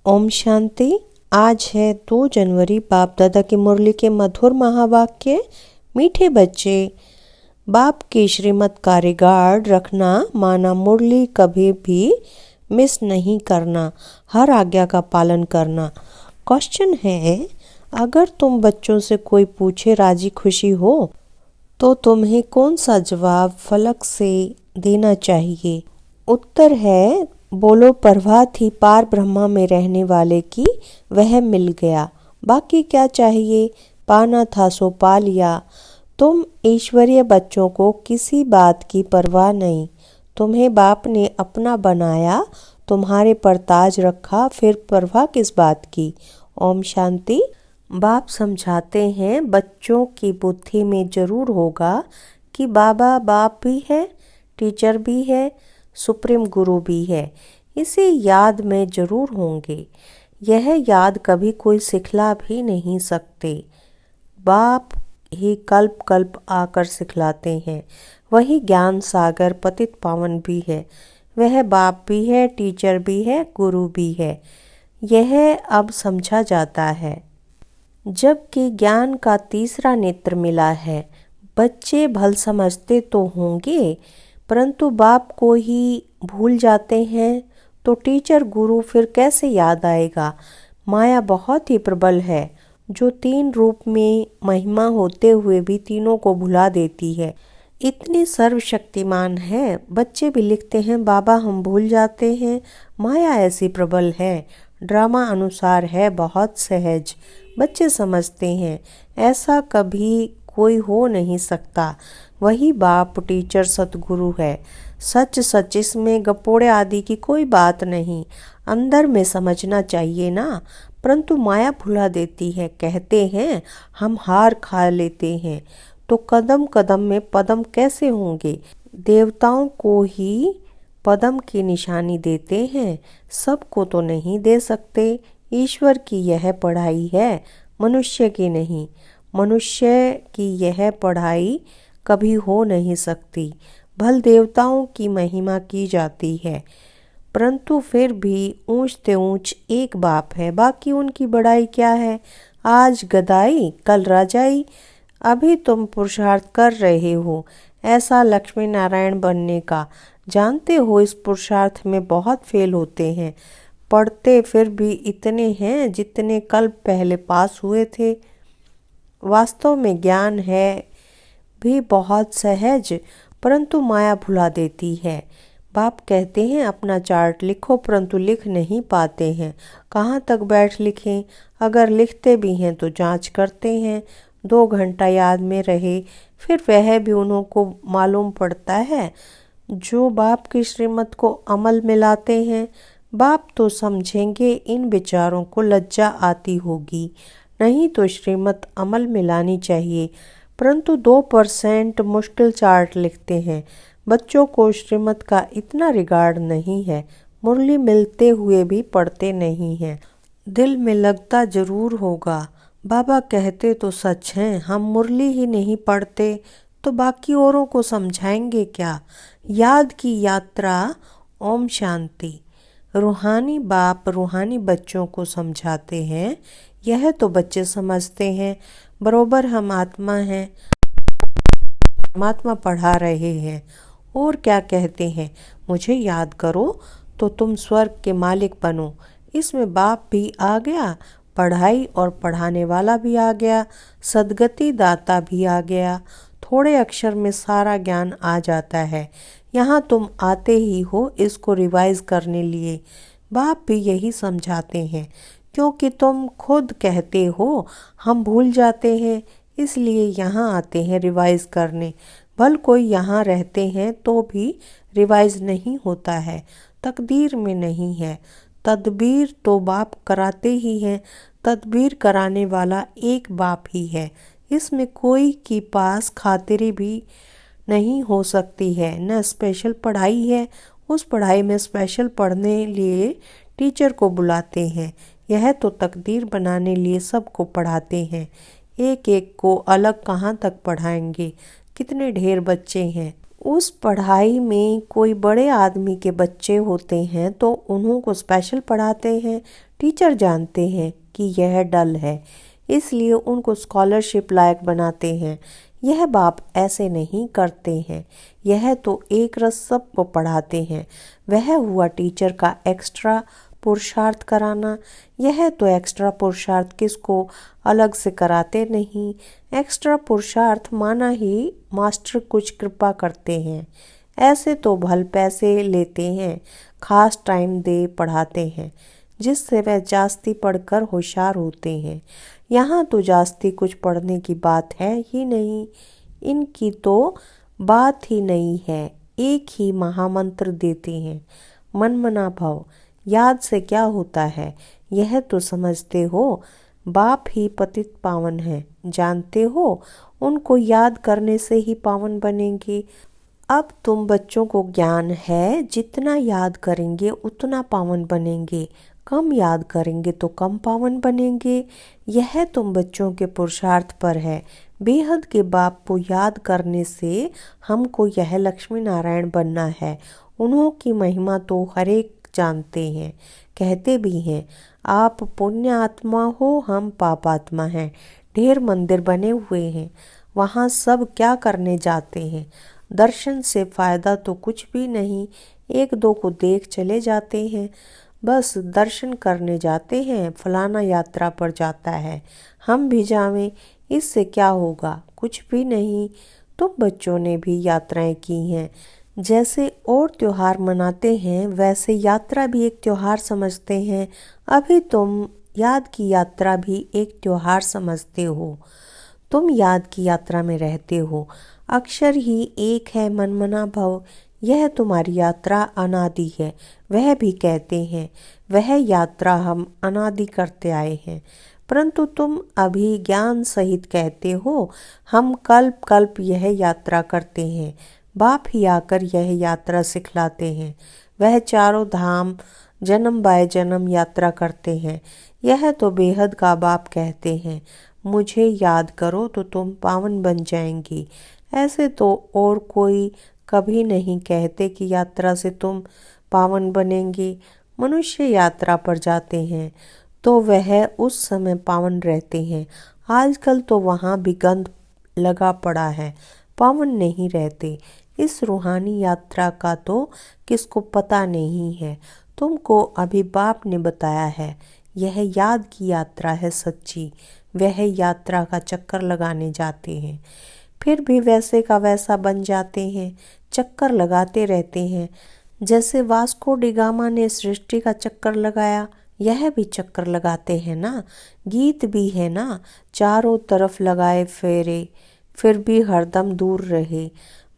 ओम शांति। आज है 2 जनवरी। बाप दादा की मुरली के मधुर महावाक्य। मीठे बच्चे, बाप की श्रीमत का रिगार्ड रखना, माना मुरली कभी भी मिस नहीं करना, हर आज्ञा का पालन करना। क्वेश्चन है, अगर तुम बच्चों से कोई पूछे राजी खुशी हो तो तुम्हें कौन सा जवाब फलक से देना चाहिए? उत्तर है, बोलो परवाह थी पार ब्रह्मा में रहने वाले की, वह मिल गया, बाकी क्या चाहिए, पाना था सो पा लिया। तुम ईश्वरीय बच्चों को किसी बात की परवाह नहीं, तुम्हें बाप ने अपना बनाया, तुम्हारे पर ताज रखा, फिर परवाह किस बात की। ओम शांति। बाप समझाते हैं, बच्चों की बुद्धि में जरूर होगा कि बाबा बाप भी है, टीचर भी है, सुप्रीम गुरु भी है, इसे याद में जरूर होंगे। यह याद कभी कोई सिखला भी नहीं सकते, बाप ही कल्प कल्प आकर सिखलाते हैं। वही ज्ञान सागर पतित पावन भी है, वह बाप भी है, टीचर भी है, गुरु भी है। यह अब समझा जाता है जबकि ज्ञान का तीसरा नेत्र मिला है। बच्चे भल समझते तो होंगे, परंतु बाप को ही भूल जाते हैं, तो टीचर गुरु फिर कैसे याद आएगा। माया बहुत ही प्रबल है, जो 3 रूप में महिमा होते हुए भी तीनों को भुला देती है। इतनी सर्वशक्तिमान है। बच्चे भी लिखते हैं, बाबा हम भूल जाते हैं, माया ऐसी प्रबल है, ड्रामा अनुसार है बहुत सहज। बच्चे समझते हैं ऐसा कभी कोई हो नहीं सकता। वही बाप टीचर सतगुरु है। सच सच, इसमें गपोड़े आदि की कोई बात नहीं, अंदर में समझना चाहिए ना, परंतु माया भुला देती है। कहते हैं हम हार खा लेते हैं, तो कदम कदम में पदम कैसे होंगे। देवताओं को ही पदम की निशानी देते हैं, सबको तो नहीं दे सकते। ईश्वर की यह पढ़ाई है, मनुष्य की नहीं। मनुष्य की यह पढ़ाई कभी हो नहीं सकती। भल देवताओं की महिमा की जाती है, परंतु फिर भी ऊंच ते ऊंच एक बाप है, बाकी उनकी बड़ाई क्या है। आज गदाई कल राजाई। अभी तुम पुरुषार्थ कर रहे हो ऐसा लक्ष्मी नारायण बनने का, जानते हो इस पुरुषार्थ में बहुत फेल होते हैं। पढ़ते फिर भी इतने हैं जितने कल पहले पास हुए थे। वास्तव में ज्ञान है भी बहुत सहज, परंतु माया भुला देती है। बाप कहते हैं अपना चार्ट लिखो, परंतु लिख नहीं पाते हैं। कहाँ तक बैठ लिखें, अगर लिखते भी हैं तो जांच करते हैं। 2 घंटा याद में रहे, फिर वह भी उन्हों को मालूम पड़ता है जो बाप की श्रीमत को अमल में लाते हैं। बाप तो समझेंगे, इन विचारों को लज्जा आती होगी, नहीं तो श्रीमत अमल में लानी चाहिए, परंतु 2% मुश्किल चार्ट लिखते हैं। बच्चों को श्रीमत का इतना रिगार्ड नहीं है, मुरली मिलते हुए भी पढ़ते नहीं हैं। दिल में लगता जरूर होगा, बाबा कहते तो सच हैं, हम मुरली ही नहीं पढ़ते तो बाकी औरों को समझाएंगे क्या। याद की यात्रा। ओम शांति। रूहानी बाप रूहानी बच्चों को समझाते हैं, यह तो बच्चे समझते हैं, बरोबर हम आत्मा हैं, परमात्मा पढ़ा रहे हैं। और क्या कहते हैं, मुझे याद करो तो तुम स्वर्ग के मालिक बनो। इसमें बाप भी आ गया, पढ़ाई और पढ़ाने वाला भी आ गया, सदगति दाता भी आ गया। थोड़े अक्षर में सारा ज्ञान आ जाता है। यहाँ तुम आते ही हो इसको रिवाइज करने लिए। बाप भी यही समझाते हैं, क्योंकि तुम खुद कहते हो हम भूल जाते हैं, इसलिए यहाँ आते हैं रिवाइज करने। भल कोई यहाँ रहते हैं तो भी रिवाइज नहीं होता है, तकदीर में नहीं है। तदबीर तो बाप कराते ही हैं, तदबीर कराने वाला एक बाप ही है। इसमें कोई की पास खातिरी भी नहीं हो सकती है, न स्पेशल पढ़ाई है। उस पढ़ाई में स्पेशल पढ़ने लिए टीचर को बुलाते हैं, यह तो तकदीर बनाने लिए सबको पढ़ाते हैं। एक एक को अलग कहाँ तक पढ़ाएंगे, कितने ढेर बच्चे हैं। उस पढ़ाई में कोई बड़े आदमी के बच्चे होते हैं तो उन्हों को स्पेशल पढ़ाते हैं। टीचर जानते हैं कि यह डल है, इसलिए उनको स्कॉलरशिप लायक बनाते हैं। यह बाप ऐसे नहीं करते हैं, यह तो एक रस सबको पढ़ाते हैं। वह हुआ टीचर का एक्स्ट्रा पुरुषार्थ कराना। यह तो एक्स्ट्रा पुरुषार्थ किसको अलग से कराते नहीं। एक्स्ट्रा पुरुषार्थ माना ही मास्टर कुछ कृपा करते हैं। ऐसे तो भल पैसे लेते हैं, खास टाइम दे पढ़ाते हैं, जिससे वह जास्ती पढ़कर होशियार होते हैं। यहाँ तो जास्ती कुछ पढ़ने की बात है ही नहीं, इनकी तो बात ही नहीं है। एक ही महामंत्र देते हैं, मनमना भव। याद से क्या होता है, यह तो समझते हो। बाप ही पतित पावन है, जानते हो। उनको याद करने से ही पावन बनेंगे। अब तुम बच्चों को ज्ञान है, जितना याद करेंगे उतना पावन बनेंगे, कम याद करेंगे तो कम पावन बनेंगे। यह तुम बच्चों के पुरुषार्थ पर है। बेहद के बाप को याद करने से हमको यह लक्ष्मी नारायण बनना है। उन्हों की महिमा तो हरेक जानते हैं, कहते भी हैं। आप पुण्य आत्मा हो, हम पाप आत्मा हैं। ढेर मंदिर बने हुए हैं, वहाँ सब क्या करने जाते हैं। दर्शन से फायदा तो कुछ भी नहीं, एक दो को देख चले जाते हैं, बस दर्शन करने जाते हैं। फलाना यात्रा पर जाता है, हम भी जावें, इससे क्या होगा, कुछ भी नहीं। तुम बच्चों ने भी यात्राएं की हैं, जैसे और त्योहार मनाते हैं वैसे यात्रा भी एक त्योहार समझते हैं। अभी तुम याद की यात्रा भी एक त्योहार समझते हो। तुम याद की यात्रा में रहते हो। अक्षर ही एक है, मनमना भव। यह तुम्हारी यात्रा अनादि है, वह भी कहते हैं। वह यात्रा हम अनादि करते आए हैं, परंतु तुम अभी ज्ञान सहित कहते हो हम कल्प कल्प यह यात्रा करते हैं। बाप ही आकर यह यात्रा सिखलाते हैं। वह चारों धाम जन्म बाय जन्म यात्रा करते हैं। यह तो बेहद का बाप कहते हैं, मुझे याद करो तो तुम पावन बन जाएंगी। ऐसे तो और कोई कभी नहीं कहते कि यात्रा से तुम पावन बनेंगे। मनुष्य यात्रा पर जाते हैं तो वह उस समय पावन रहते हैं। आजकल तो वहाँ भी गंध लगा पड़ा है, पावन नहीं रहते। इस रूहानी यात्रा का तो किसको पता नहीं है। तुमको अभी बाप ने बताया है, यह याद की यात्रा है सच्ची। वह यात्रा का चक्कर लगाने जाते हैं, फिर भी वैसे का वैसा बन जाते हैं, चक्कर लगाते रहते हैं। जैसे वास्को डी गामा ने सृष्टि का चक्कर लगाया, यह भी चक्कर लगाते हैं ना। गीत भी है ना, चारों तरफ लगाए फेरे, फिर भी हरदम दूर रहे।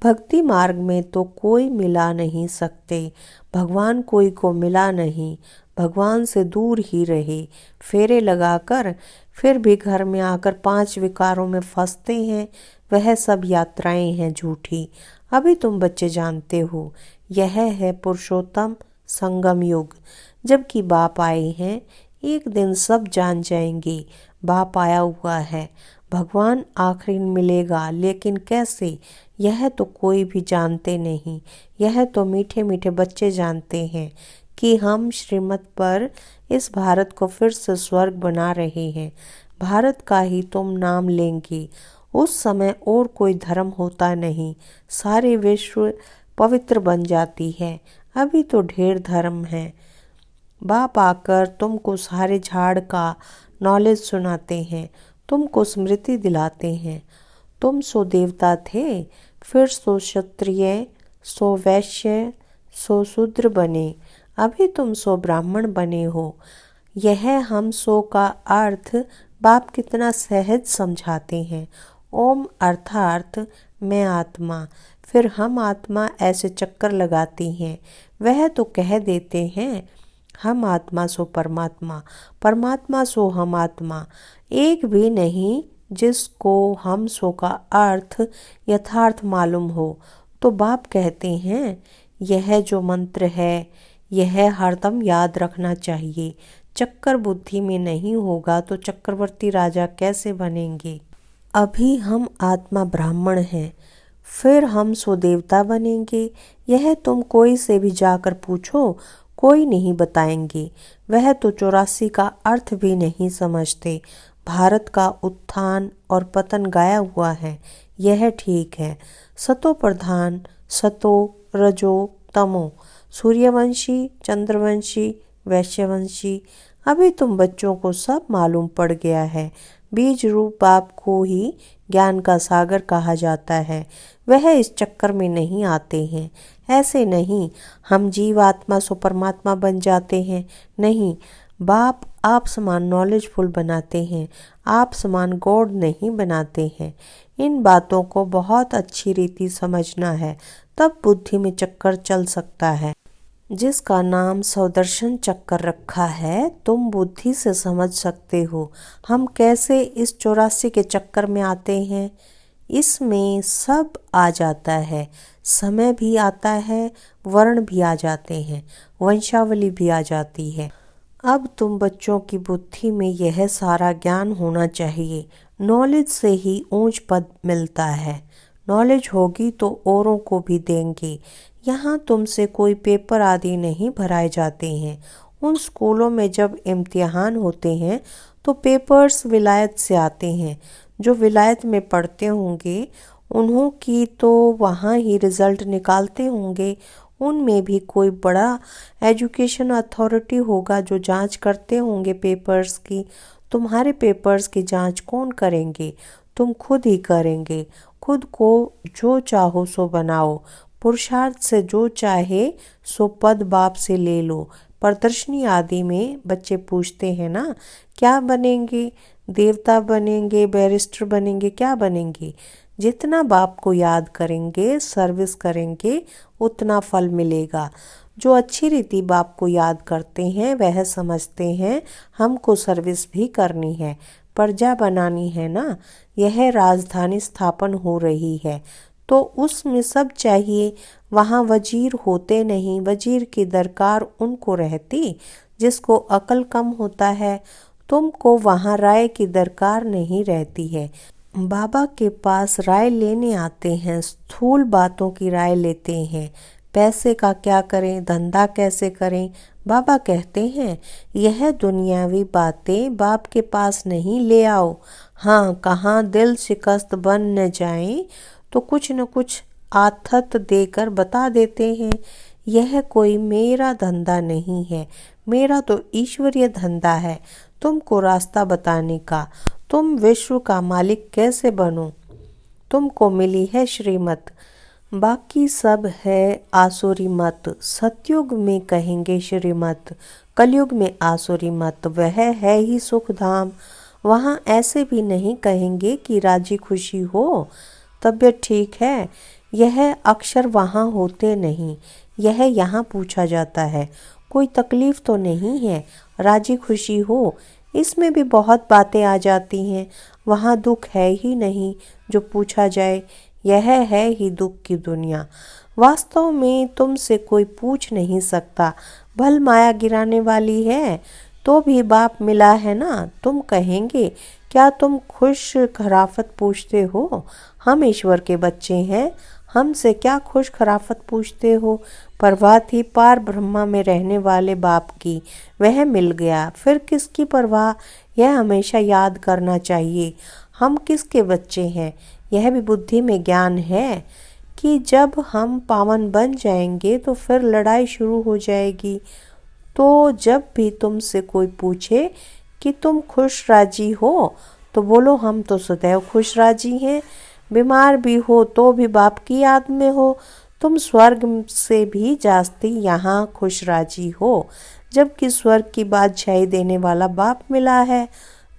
भक्ति मार्ग में तो कोई मिला नहीं सकते, भगवान कोई को मिला नहीं, भगवान से दूर ही रहे। फेरे लगाकर फिर भी घर में आकर 5 विकारों में फंसते हैं। वह सब यात्राएं हैं झूठी। अभी तुम बच्चे जानते हो, यह है पुरुषोत्तम संगम युग। जबकि बाप आए हैं, एक दिन सब जान जाएंगे बाप आया हुआ है। भगवान आखिरी मिलेगा, लेकिन कैसे, यह तो कोई भी जानते नहीं। यह तो मीठे मीठे बच्चे जानते हैं कि हम श्रीमत पर इस भारत को फिर से स्वर्ग बना रहे हैं। भारत का ही तुम नाम लेंगे। उस समय और कोई धर्म होता नहीं, सारे विश्व पवित्र बन जाती है। अभी तो ढेर धर्म है। बाप आकर तुमको सारे झाड़ का नॉलेज सुनाते हैं, तुमको स्मृति दिलाते हैं। तुम सो देवता थे, फिर सो क्षत्रिय, सो वैश्य, सो शूद्र बने। अभी तुम सो ब्राह्मण बने हो। यह हम सो का अर्थ बाप कितना सहज समझाते हैं। ओम अर्थार्थ मैं आत्मा, फिर हम आत्मा, ऐसे चक्कर लगाते हैं। वह तो कह देते हैं हम आत्मा सो परमात्मा, परमात्मा सो हम आत्मा। एक भी नहीं जिसको हम सो का अर्थ यथार्थ मालूम हो। तो बाप कहते हैं यह जो मंत्र है यह हरदम याद रखना चाहिए। चक्कर बुद्धि में नहीं होगा तो चक्रवर्ती राजा कैसे बनेंगे। अभी हम आत्मा ब्राह्मण हैं, फिर हम सो देवता बनेंगे। यह तुम कोई से भी जाकर पूछो, कोई नहीं बताएंगे। वह तो 84 का अर्थ भी नहीं समझते। भारत का उत्थान और पतन गाया हुआ है, यह ठीक है। सतो प्रधान, सतो रजो तमो, सूर्यवंशी, चंद्रवंशी, वैश्यवंशी। अभी तुम बच्चों को सब मालूम पड़ गया है। बीज रूप बाप को ही ज्ञान का सागर कहा जाता है। वह इस चक्कर में नहीं आते हैं। ऐसे नहीं हम जीवात्मा सो परमात्मा बन जाते हैं, नहीं। बाप आप समान नॉलेजफुल बनाते हैं, आप समान गॉड नहीं बनाते हैं। इन बातों को बहुत अच्छी रीति समझना है, तब बुद्धि में चक्कर चल सकता है। जिसका नाम स्वदर्शन चक्कर रखा है, तुम बुद्धि से समझ सकते हो हम कैसे इस 84 के चक्कर में आते हैं। इसमें सब आ जाता है, समय भी आता है, वर्ण भी आ जाते हैं, वंशावली भी आ जाती है। अब तुम बच्चों की बुद्धि में यह सारा ज्ञान होना चाहिए। नॉलेज से ही ऊंच पद मिलता है। नॉलेज होगी तो औरों को भी देंगे। यहाँ तुमसे कोई पेपर आदि नहीं भराए जाते हैं। उन स्कूलों में जब इम्तिहान होते हैं तो पेपर्स विलायत से आते हैं। जो विलायत में पढ़ते होंगे उन्हों की तो वहाँ ही रिजल्ट निकालते होंगे। उनमें भी कोई बड़ा एजुकेशन अथॉरिटी होगा जो जांच करते होंगे पेपर्स की। तुम्हारे पेपर्स की जांच कौन करेंगे? तुम खुद ही करेंगे। खुद को जो चाहो सो बनाओ। पुरुषार्थ से जो चाहे सो पद बाप से ले लो। प्रदर्शनी आदि में बच्चे पूछते हैं ना, क्या बनेंगे? देवता बनेंगे, बैरिस्टर बनेंगे, क्या बनेंगे? जितना बाप को याद करेंगे, सर्विस करेंगे, उतना फल मिलेगा। जो अच्छी रीति बाप को याद करते हैं वह समझते हैं हमको सर्विस भी करनी है, प्रजा बनानी है ना। यह राजधानी स्थापन हो रही है तो उसमें सब चाहिए। वहाँ वजीर होते नहीं, वजीर की दरकार उनको रहती जिसको अकल कम होता है। तुमको वहाँ राय की दरकार नहीं रहती है। बाबा के पास राय लेने आते हैं, स्थूल बातों की राय लेते हैं। पैसे का क्या करें, धंधा कैसे करें? बाबा कहते हैं यह दुनियावी बातें बाप के पास नहीं ले आओ। हाँ, कहाँ दिल शिकस्त बन न जाए तो कुछ न कुछ आथत देकर बता देते हैं। यह कोई मेरा धंधा नहीं है, मेरा तो ईश्वरीय धंधा है तुमको रास्ता बताने का। तुम विश्व का मालिक कैसे बनो? तुमको मिली है श्रीमत, बाकी सब है आसुरी मत। सतयुग में कहेंगे श्रीमत, कलयुग में आसुरी मत। वह है ही सुख धाम। वहाँ ऐसे भी नहीं कहेंगे कि राजी खुशी हो, तबीयत ठीक है। यह अक्षर वहाँ होते नहीं, यह यहाँ पूछा जाता है। कोई तकलीफ तो नहीं है, राजी खुशी हो, इसमें भी बहुत बातें आ जाती हैं। वहाँ दुख है ही नहीं जो पूछा जाए। यह है ही दुख की दुनिया। वास्तव में तुमसे कोई पूछ नहीं सकता। भल माया गिराने वाली है तो भी बाप मिला है ना। तुम कहेंगे क्या तुम खुश खराफत पूछते हो? हम ईश्वर के बच्चे हैं, हमसे क्या खुश खराफत पूछते हो? परवाह थी पार ब्रह्मा में रहने वाले बाप की, वह मिल गया, फिर किसकी परवाह? यह हमेशा याद करना चाहिए। हम किसके बच्चे हैं? यह भी बुद्धि में ज्ञान है कि जब हम पावन बन जाएंगे तो फिर लड़ाई शुरू हो जाएगी। तो जब भी तुमसे कोई पूछे कि तुम खुश राजी हो तो बोलो हम तो सदैव खुश राजी हैं। बीमार भी हो तो भी बाप की याद में हो। तुम स्वर्ग से भी जास्ती यहाँ खुश राजी हो, जबकि स्वर्ग की बादशाही देने वाला बाप मिला है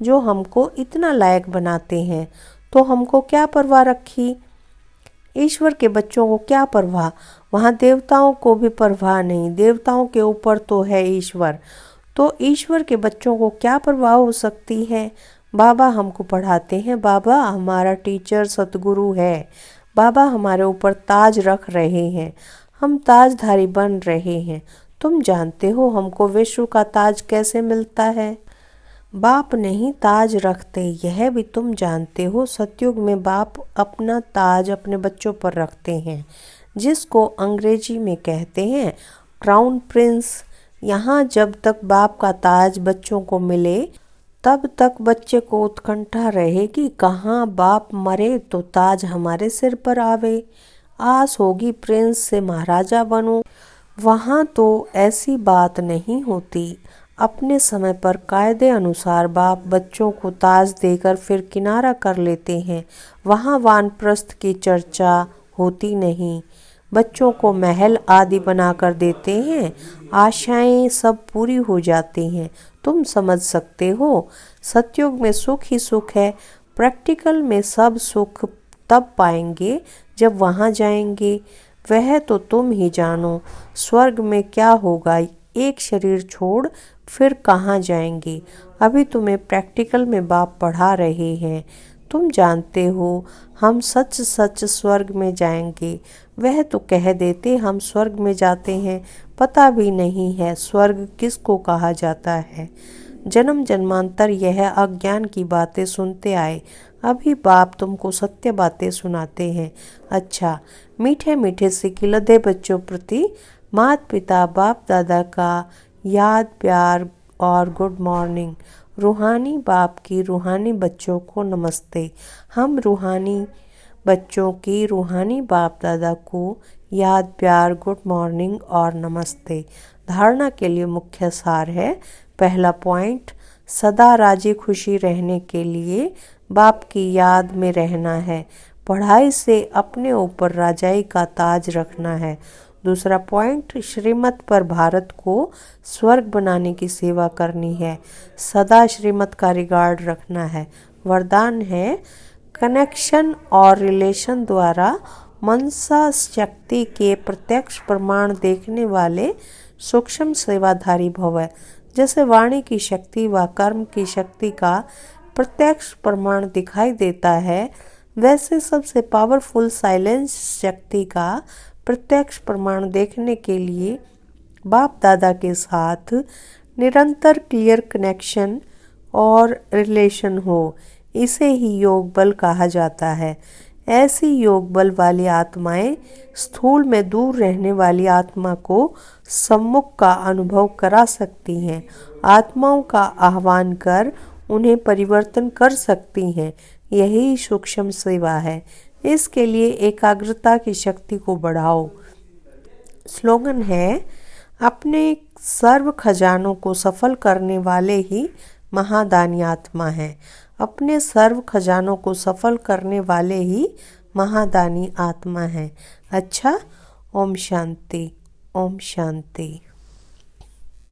जो हमको इतना लायक बनाते हैं। तो हमको क्या परवाह रखी? ईश्वर के बच्चों को क्या परवाह? वहाँ देवताओं को भी परवाह नहीं। देवताओं के ऊपर तो है ईश्वर, तो ईश्वर के बच्चों को क्या परवाह हो सकती है? बाबा हमको पढ़ाते हैं, बाबा हमारा टीचर सतगुरु है, बाबा हमारे ऊपर ताज रख रहे हैं, हम ताजधारी बन रहे हैं। तुम जानते हो हमको विश्व का ताज कैसे मिलता है? बाप नहीं ताज रखते, यह भी तुम जानते हो। सतयुग में बाप अपना ताज अपने बच्चों पर रखते हैं, जिसको अंग्रेजी में कहते हैं क्राउन प्रिंस। यहाँ जब तक बाप का ताज बच्चों को मिले तब तक बच्चे को उत्कंठा रहेगी, कहाँ बाप मरे तो ताज हमारे सिर पर आवे। आस होगी प्रिंस से महाराजा बनूं। वहाँ तो ऐसी बात नहीं होती। अपने समय पर कायदे अनुसार बाप बच्चों को ताज देकर फिर किनारा कर लेते हैं। वहाँ वानप्रस्थ की चर्चा होती नहीं। बच्चों को महल आदि बनाकर देते हैं, आशाएं सब पूरी हो जाती हैं। तुम समझ सकते हो, सतयुग में सुख ही सुख है। प्रैक्टिकल में सब सुख तब पाएंगे जब वहाँ जाएंगे। वह तो तुम ही जानो। स्वर्ग में क्या होगा, एक शरीर छोड़ फिर कहाँ जाएंगे। अभी तुम्हें प्रैक्टिकल में बाप पढ़ा रहे हैं। तुम जानते हो हम सच सच स्वर्ग में जाएंगे। वह तो कह देते हम स्वर्ग में जाते हैं, पता भी नहीं है स्वर्ग किसको कहा जाता है। जन्म जन्मांतर यह अज्ञान की बातें सुनते आए, अभी बाप तुमको सत्य बातें सुनाते हैं। अच्छा, मीठे मीठे सिकिलधे बच्चों प्रति माता पिता बाप दादा का याद प्यार और गुड मॉर्निंग। रूहानी बाप की रूहानी बच्चों को नमस्ते। हम रूहानी बच्चों की रूहानी बाप दादा को याद प्यार गुड मॉर्निंग और नमस्ते। धारणा के लिए मुख्य सार है। पहला पॉइंट, सदा राजी खुशी रहने के लिए बाप की याद में रहना है। पढ़ाई से अपने ऊपर राजाई का ताज रखना है। दूसरा पॉइंट, श्रीमत पर भारत को स्वर्ग बनाने की सेवा करनी है। सदा श्रीमत का रिगार्ड रखना है। वरदान है, कनेक्शन और रिलेशन द्वारा मनसा शक्ति के प्रत्यक्ष प्रमाण देखने वाले सूक्ष्म सेवाधारी भव। जैसे वाणी की शक्ति व कर्म की शक्ति का प्रत्यक्ष प्रमाण दिखाई देता है, वैसे सबसे पावरफुल साइलेंस शक्ति का प्रत्यक्ष प्रमाण देखने के लिए बाप दादा के साथ निरंतर क्लियर कनेक्शन और रिलेशन हो। इसे ही योग बल कहा जाता है। ऐसी योग बल वाली आत्माएं स्थूल में दूर रहने वाली आत्मा को सम्मुख का अनुभव करा सकती हैं। आत्माओं का आह्वान कर उन्हें परिवर्तन कर सकती हैं। यही सूक्ष्म सेवा है। इसके लिए एकाग्रता की शक्ति को बढ़ाओ। स्लोगन है, अपने सर्व खजानों को सफल करने वाले ही महादानी आत्मा है। अपने सर्व खजानों को सफल करने वाले ही महादानी आत्मा है। अच्छा, ओम शांति, ओम शांति।